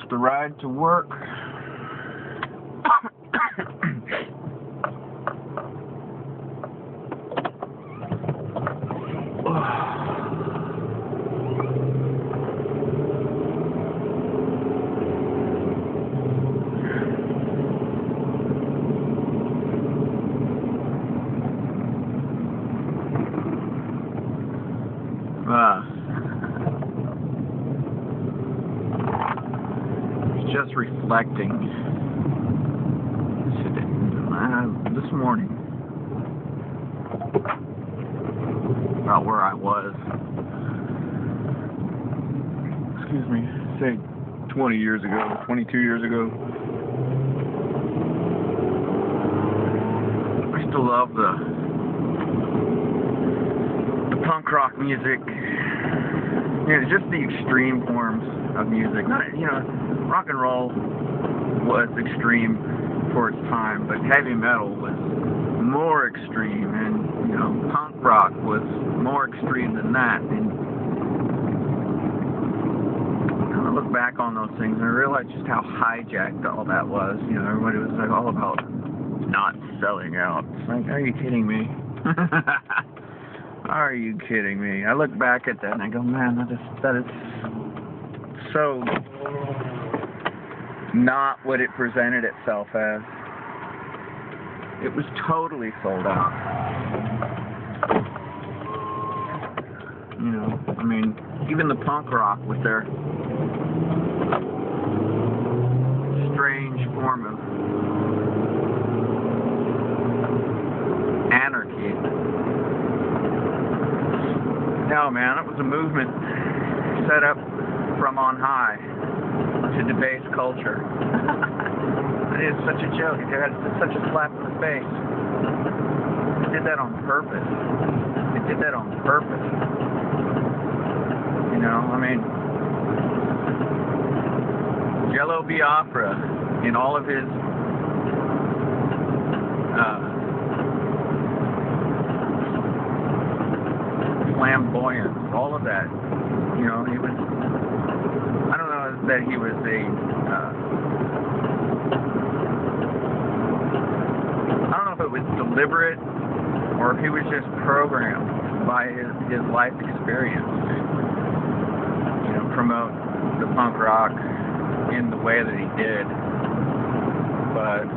the ride to work. Just reflecting this morning about where I was, excuse me, say 20 years ago, 22 years ago. I still love the punk rock music, just the extreme forms of music. Rock and roll was extreme for its time, but heavy metal was more extreme, and punk rock was more extreme than that. And I look back on those things and I realize just how hijacked all that was. Everybody was like all about not selling out. It's like, are you kidding me? Are you kidding me? I look back at that and I go, man, that is so not what it presented itself as. It was totally sold out. Even the punk rock with their strange form of anarchy. No, man, it was a movement set up from on high to debase culture. It is such a joke. It's such a slap in the face. They did that on purpose. They did that on purpose. Jello Biafra, in all of his flamboyance, all of that, he was, I don't know that he was I don't know if it was deliberate or if he was just programmed by his life experience to promote the punk rock in the way that he did. But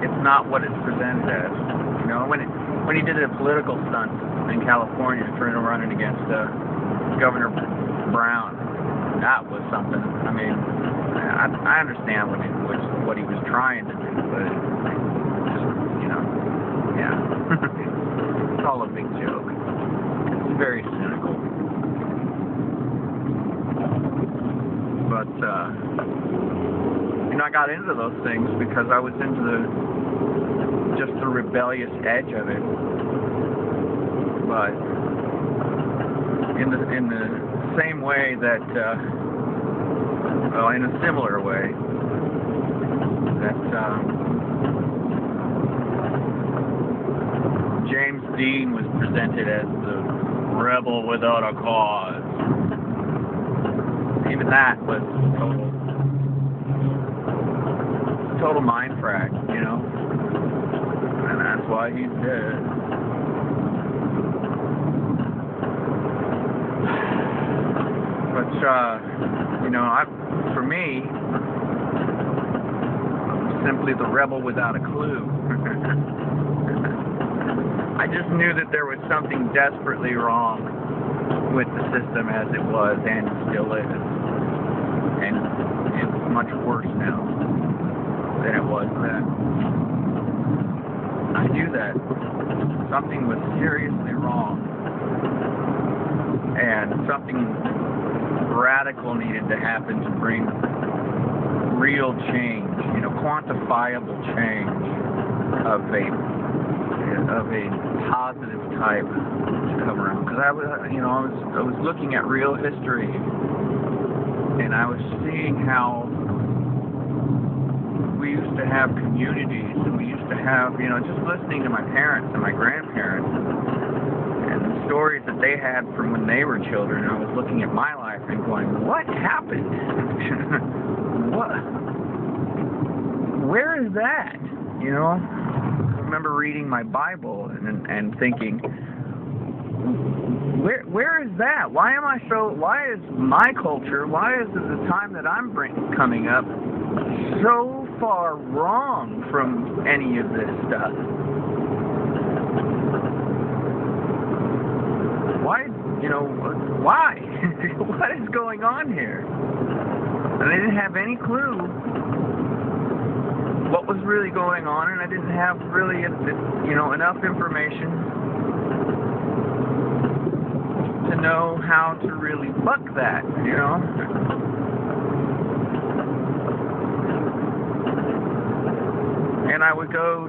it's not what it's presented as. When he did a political stunt in California, trying to run it against Governor Brown, that was something. I understand what he was trying to do, but it's all a big joke. It's very cynical. But I got into those things because I was into just the rebellious edge of it. But in the same way that, in a similar way, that James Dean was presented as the rebel without a cause. Even that was total mind frack, and that's why he's dead. But for me, I'm simply the rebel without a clue. I just knew that there was something desperately wrong with the system as it was and still is. And it's much worse now than it was then. I knew that something was seriously wrong, and something radical needed to happen to bring real change, quantifiable change of a positive type to come around. Because I was looking at real history, and I was seeing how we used to have communities, and we used to have, just listening to my parents and my grandparents, and stories that they had from when they were children, and I was looking at my life and going, what happened? What? Where is that? You know? I remember reading my Bible and thinking, where is that? Why is my culture, why is the time that I'm coming up so far wrong from any of this stuff? Why, why? What is going on here? And I didn't have any clue what was really going on, and I didn't have really, enough information to know how to really buck that, And I would go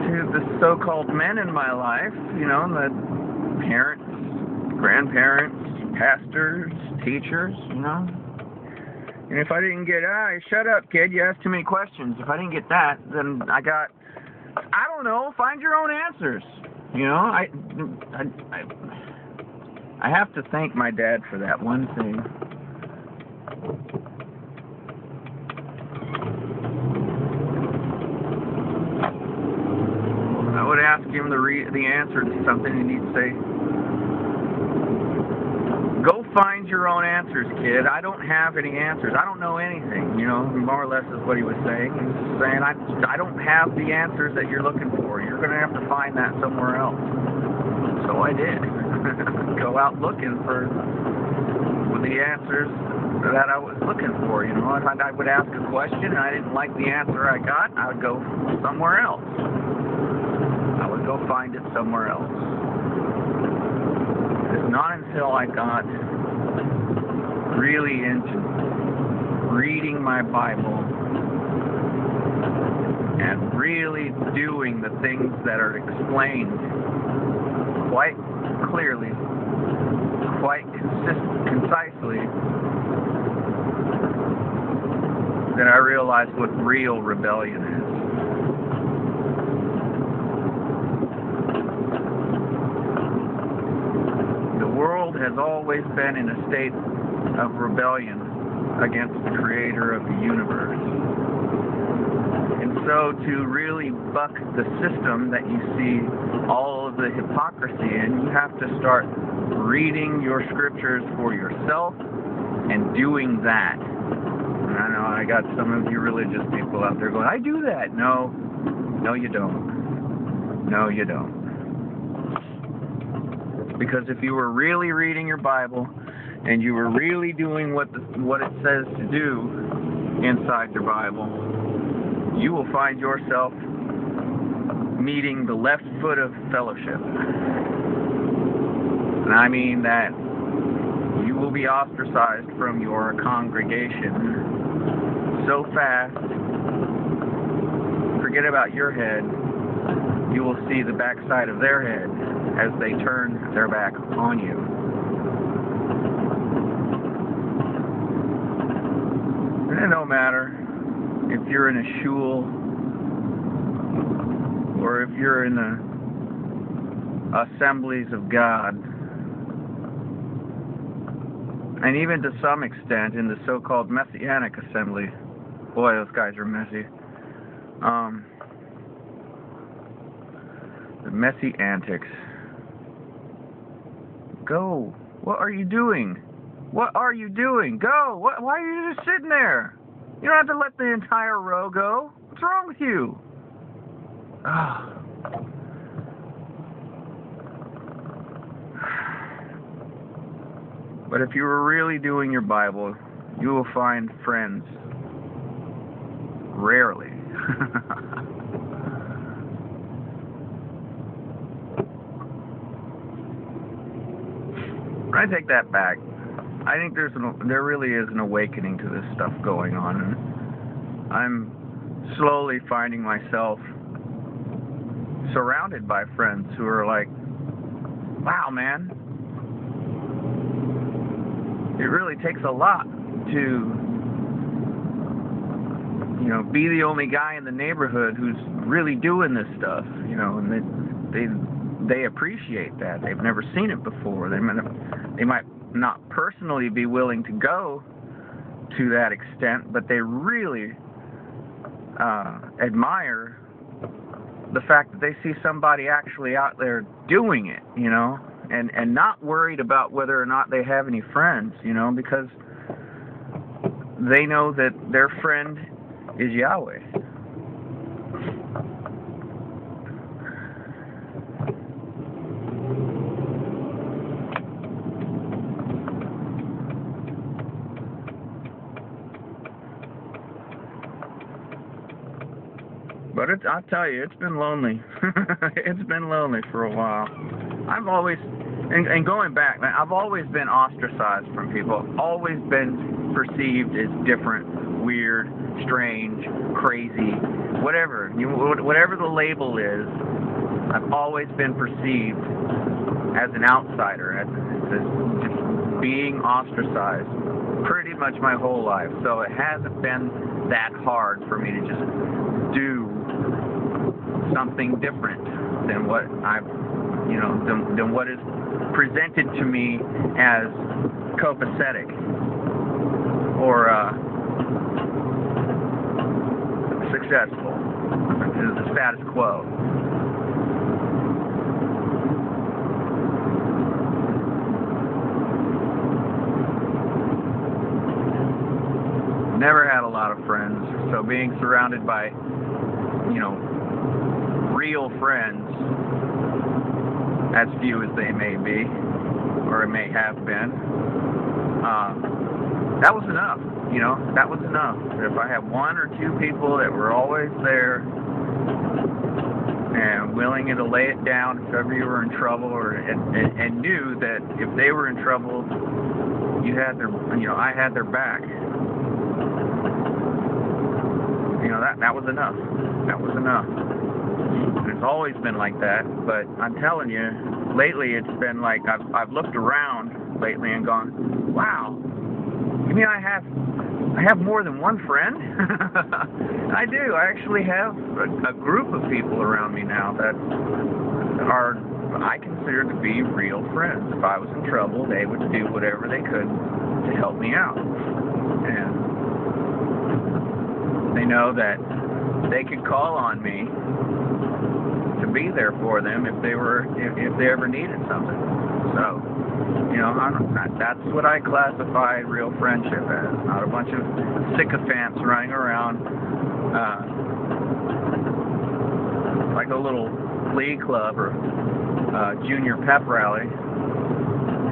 to the so-called men in my life, the parents, grandparents, pastors, teachers, And if I didn't get, shut up, kid, you asked too many questions. If I didn't get that, then I don't know, find your own answers. I have to thank my dad for that one thing. I would ask him the answer to something, and he'd say, go find your own answers, kid. I don't have any answers. I don't know anything, more or less is what he was saying. He was saying, I don't have the answers that you're looking for. You're going to have to find that somewhere else. So I did. Go out looking for the answers that I was looking for, If I would ask a question and I didn't like the answer I got, I would go somewhere else. I would go find it somewhere else. It's not until I got really into reading my Bible and really doing the things that are explained quite clearly, quite concisely, that I realized what real rebellion is. The world has always been in a state of rebellion against the creator of the universe. And so to really buck the system that you see all of the hypocrisy in, you have to start reading your scriptures for yourself and doing that. And I know I got some of you religious people out there going, I do that. No, you don't. No, you don't. Because if you were really reading your Bible and you were really doing what it says to do inside your Bible, you will find yourself meeting the left foot of fellowship. And I mean that you will be ostracized from your congregation so fast, forget about your head, you will see the backside of their head as they turn their back on you. And it don't matter if you're in a shul or if you're in the assemblies of God, and even to some extent in the so-called Messianic assembly. Boy, those guys are messy. The messy antics. Go. What are you doing? What are you doing? Go. Why are you just sitting there? You don't have to let the entire row go. What's wrong with you? But if you were really doing your Bible, you will find friends. Rarely. I take that back. I think there really is an awakening to this stuff going on, and I'm slowly finding myself surrounded by friends who are like, wow, man, it really takes a lot to, be the only guy in the neighborhood who's really doing this stuff, and they they appreciate that. They've never seen it before. They might not personally be willing to go to that extent, but they really admire the fact that they see somebody actually out there doing it, you know, and not worried about whether or not they have any friends, you know, because they know that their friend is Yahweh. But I'll tell you, it's been lonely. It's been lonely for a while. I've always, and going back, man, I've always been ostracized from people. Always been perceived as different, weird, strange, crazy, whatever. Whatever the label is, I've always been perceived as an outsider, as just being ostracized pretty much my whole life. So it hasn't been that hard for me to just do something different than what I've, you know, than what is presented to me as copacetic or successful. This is the status quo. Never had a lot of friends, so being surrounded by, you know, real friends, as few as they may be, or it may have been, that was enough, you know, that was enough. If I had one or two people that were always there and willing to lay it down if ever you were in trouble, or and knew that if they were in trouble, you had their, you know, I had their back. You know, that was enough. That was enough. It's always been like that, but I'm telling you, lately it's been like I've looked around lately and gone, wow, you mean I have more than one friend? I do. I actually have a group of people around me now that are, I consider to be real friends. If I was in trouble, they would do whatever they could to help me out. And they know that they could call on me to be there for them if they ever needed something. So, you know, that's what I classify real friendship as. Not a bunch of sycophants running around like a little glee club or junior pep rally,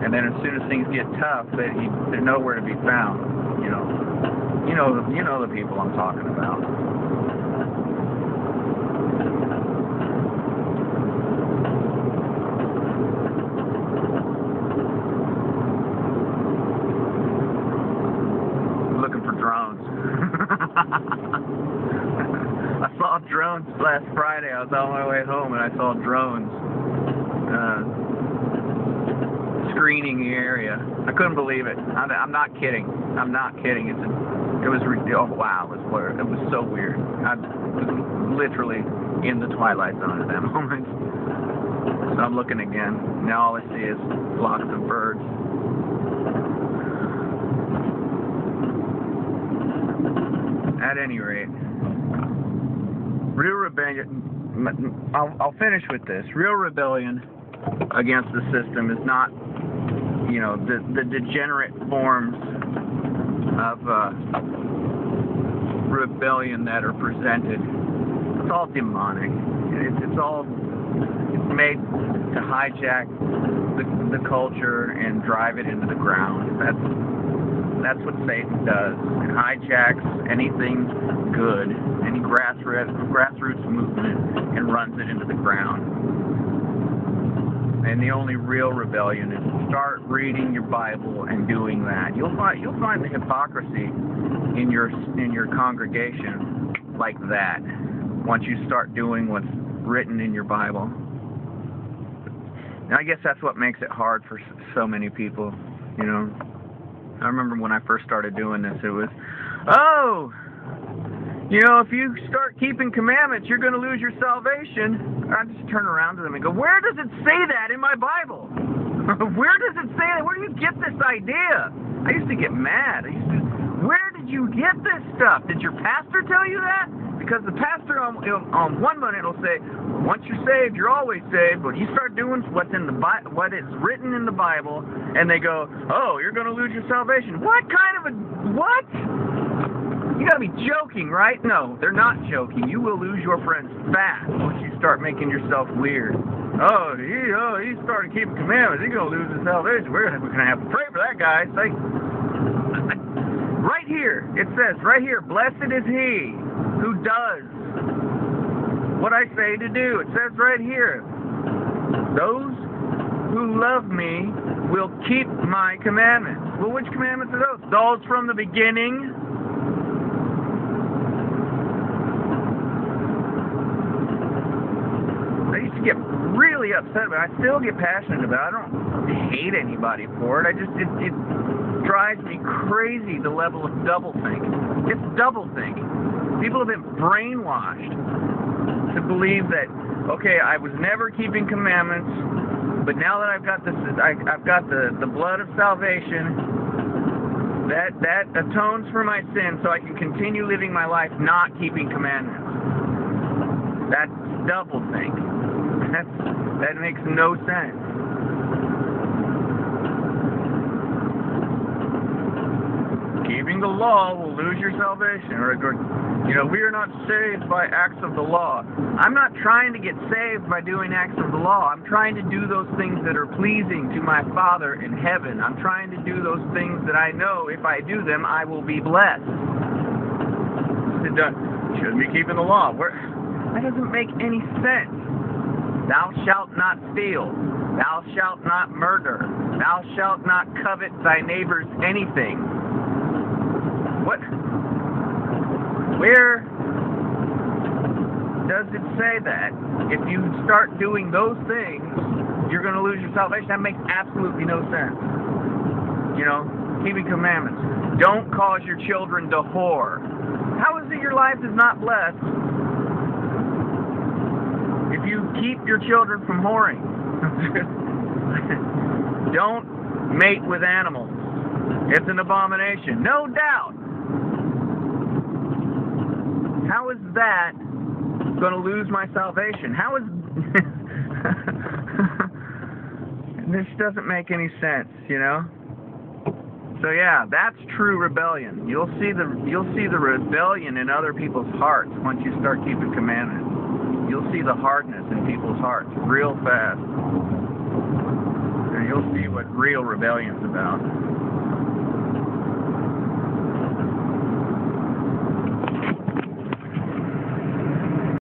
and then as soon as things get tough, they're nowhere to be found. You know the people I'm talking about. Looking for drones. I saw drones last Friday. I was on my way home and I saw drones screening the area. I couldn't believe it. I'm not kidding. I'm not kidding. It was oh wow, it was so weird. I was literally in the twilight zone at that moment. So I'm looking again. Now all I see is flocks of birds. At any rate, real rebellion. I'll finish with this. Real rebellion against the system is not, you know, the degenerate forms of rebellion that are presented. It's all demonic. It's made to hijack the culture and drive it into the ground. That's what Satan does. It hijacks anything good, any grassroots movement, and runs it into the ground. And the only real rebellion is to start reading your Bible and doing that. You'll find the hypocrisy in your congregation like that once you start doing what's written in your Bible. And I guess that's what makes it hard for so many people, you know. I remember when I first started doing this, it was, oh, You know, if you start keeping commandments, you're going to lose your salvation. I just turn around to them and go, where does it say that in my Bible? Where does it say that? Where do you get this idea? I used to get mad. Where did you get this stuff? Did your pastor tell you that? Because the pastor on one minute will say, once you're saved, you're always saved. But you start doing what is written in the Bible, and they go, oh, you're going to lose your salvation. What kind of a, what? You got to be joking, right? No, they're not joking. You will lose your friends fast once you start making yourself weird. Oh, he started keeping commandments. He's going to lose his salvation. We're going to have to pray for that guy. It's like, right here, it says, right here, blessed is he who does what I say to do. It says right here, those who love me will keep my commandments. Well, which commandments are those? Those from the beginning. I used to get really upset about it. I still get passionate about it. I don't hate anybody for it. It drives me crazy, the level of doublethink. It's doublethink. People have been brainwashed to believe that, okay, I was never keeping commandments, but now that I've got this, I've got the blood of salvation, that atones for my sin, so I can continue living my life not keeping commandments. That's doublethink. That makes no sense. Keeping the law will lose your salvation. Or, you know, we are not saved by acts of the law. I'm not trying to get saved by doing acts of the law. I'm trying to do those things that are pleasing to my Father in heaven. I'm trying to do those things that I know if I do them, I will be blessed. Shouldn't be keeping the law. That doesn't make any sense. Thou shalt not steal. Thou shalt not murder. Thou shalt not covet thy neighbor's anything. What? Where does it say that? If you start doing those things, you're going to lose your salvation. That makes absolutely no sense. You know, keeping commandments. Don't cause your children to whore. How is it your life is not blessed if you keep your children from whoring? Don't mate with animals. It's an abomination. No doubt. How is that going to lose my salvation? How is... This doesn't make any sense, you know? So yeah, that's true rebellion. You'll see the rebellion in other people's hearts once you start keeping commandments. You'll see the hardness in people's hearts real fast. And you'll see what real rebellion's about.